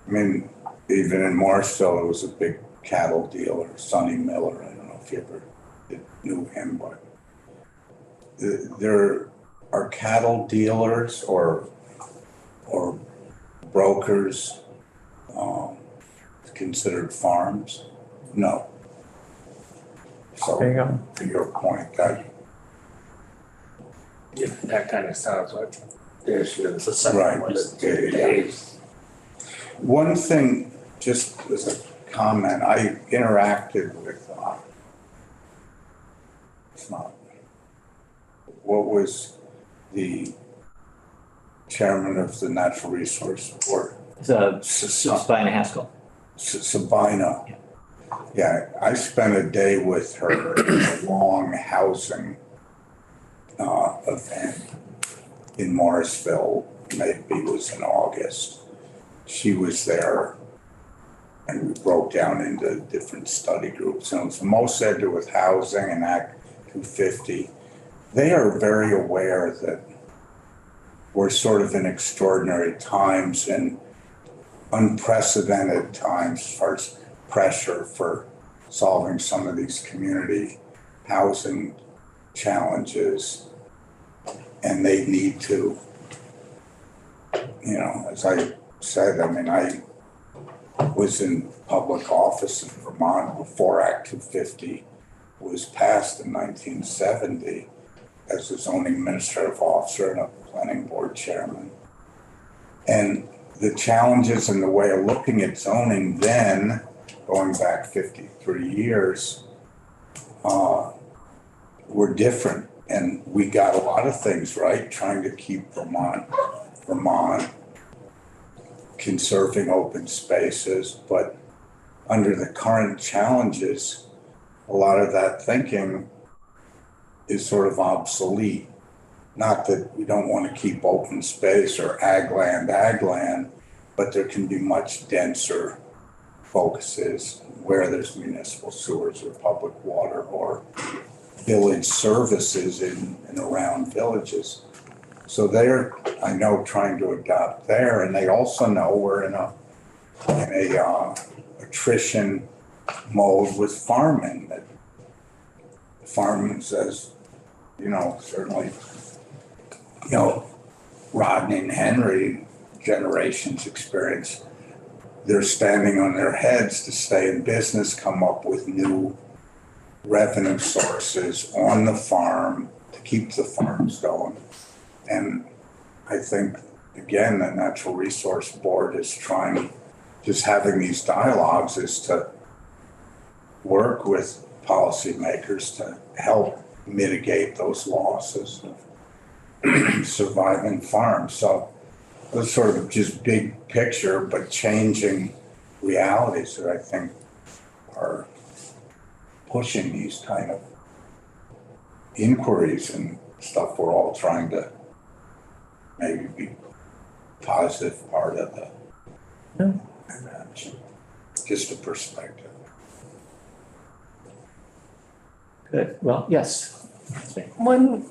mean, even in Marshville, there was a big cattle dealer, Sonny Miller. I don't know if you ever knew him, but there are cattle dealers or brokers considered farms? No. So There you go. to your point, that Yeah, that kind of sounds like the issue. It's the second Right. one. Yeah. One thing, just as a comment, I interacted with, it's not, what was the chairman of the Natural Resource Board? Sabina Haskell. Sabina. Yeah, I spent a day with her at a long housing event in Morrisville, maybe it was in August. She was there and we broke down into different study groups. And it was most had to do with housing and Act 250. They are very aware that we're sort of in extraordinary times and unprecedented times as far as pressure for solving some of these community housing challenges. And they need to, as I said, I mean, I was in public office in Vermont before Act 250 was passed in 1970 as a zoning administrative officer and a planning board chairman. And the challenges and the way of looking at zoning then, going back 53 years, were different. And we got a lot of things right, trying to keep Vermont, conserving open spaces. But under the current challenges, a lot of that thinking is sort of obsolete. Not that we don't want to keep open space or ag land, but there can be much denser focuses where there's municipal sewers or public water or village services in and around villages. So they're, I know, trying to adopt there, and they also know we're in a attrition mode with farming. That farming says, certainly, Rodney and Henry generations experience, they're standing on their heads to stay in business, come up with new revenue sources on the farm to keep the farms going. And I think, again, the Natural Resource Board is trying, just having these dialogues is to work with policymakers to help mitigate those losses of surviving farms. So those sort of just big picture, but changing realities that I think are pushing these kind of inquiries and stuff we're all trying to maybe be positive part of the just a perspective. Good, well, yes. One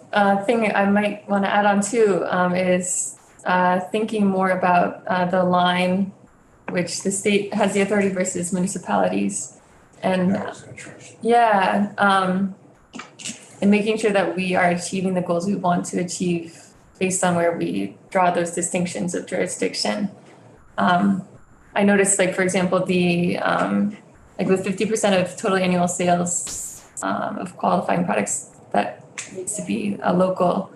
thing I might want to add on too is thinking more about the line which the state has the authority versus municipalities. And That was interesting. yeah, and making sure that we are achieving the goals we want to achieve based on where we draw those distinctions of jurisdiction. I noticed, like, for example, the like with 50% of total annual sales of qualifying products that needs to be a local,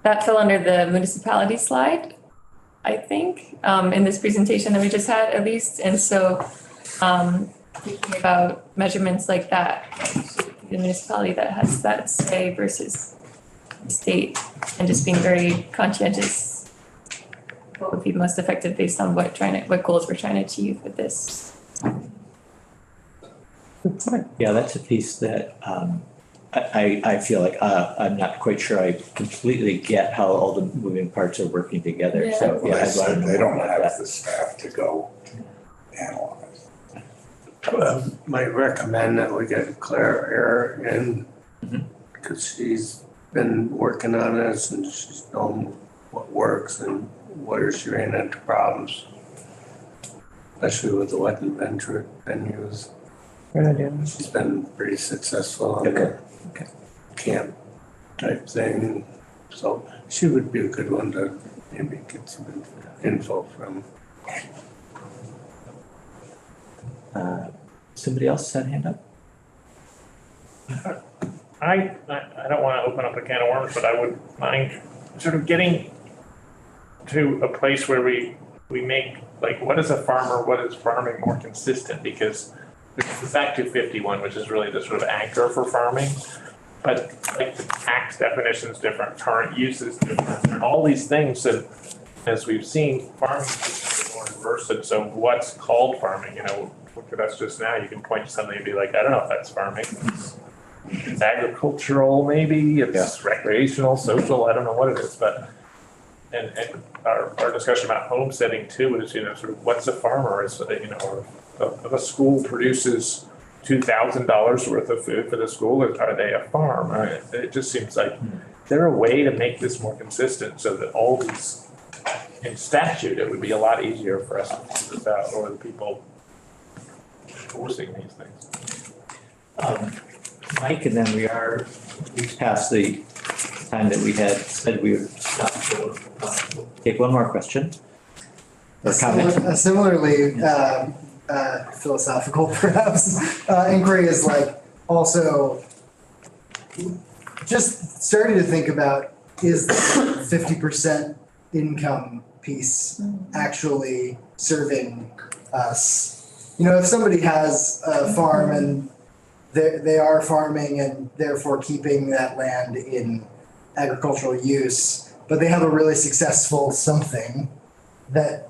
that fell under the municipality slide, I think, in this presentation that we just had at least. And so thinking about measurements like that, like the municipality that has that say versus the state, and just being very conscientious what would be most effective based on what goals we're trying to achieve with this. Yeah, that's a piece that I feel like, I'm not quite sure I completely get how all the moving parts are working together, so. Well, yeah, they I'd said wanna they know don't more have about the staff to go analyze. Might recommend that we get Claire Air in, because she's been working on this and she's known what works and where she ran into problems. Especially with the wet adventure venues. She's been pretty successful on the Okay. camp type thing. So she would be a good one to maybe get some info from. Somebody else had a hand up? I don't wanna open up a can of worms, but I would mind sort of getting to a place where we make, like, what is a farmer, what is farming more consistent? Because it's the Act 251, which is really the sort of anchor for farming. But like the tax definition is different, current use is different, and all these things that, as we've seen, farming is more diverse. And so what's called farming, look at us just now, you can point to something and be like, I don't know if that's farming. It's agricultural, maybe, it's recreational, social, I don't know what it is, but and our discussion about homesteading too is, sort of what's a farmer is, if a school produces $2,000 worth of food for the school, are they a farm? It just seems like, is there a way to make this more consistent so that all these, in statute, it would be a lot easier for us to figure this out, or the people enforcing these things? Mike, and then we've passed the time that we had said we would stop. So, take one more question. Or comment. A similarly, philosophical perhaps, inquiry is like also just starting to think about, is the 50% income piece actually serving us? If somebody has a farm and they are farming and therefore keeping that land in agricultural use, but they have a really successful something that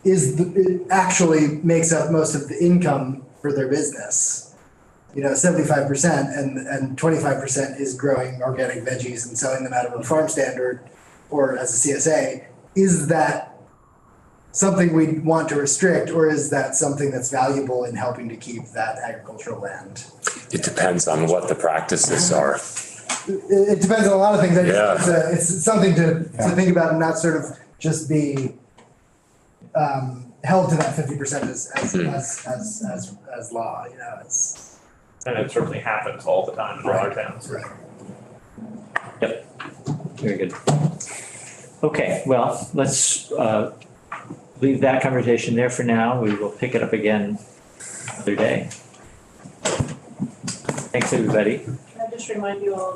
it actually makes up most of the income for their business. 75% and 25% is growing organic veggies and selling them out of a farm standard or as a CSA. Is that something we want to restrict, or is that something that's valuable in helping to keep that agricultural land? It depends on what the practices are. It depends on a lot of things. Yeah. It's something to think about and not sort of just be held to that 50% as law. And it certainly happens all the time in all our towns. Right. Yep, very good. Okay, well, let's leave that conversation there for now. We will pick it up again another day. Thanks, everybody. Can I just remind you all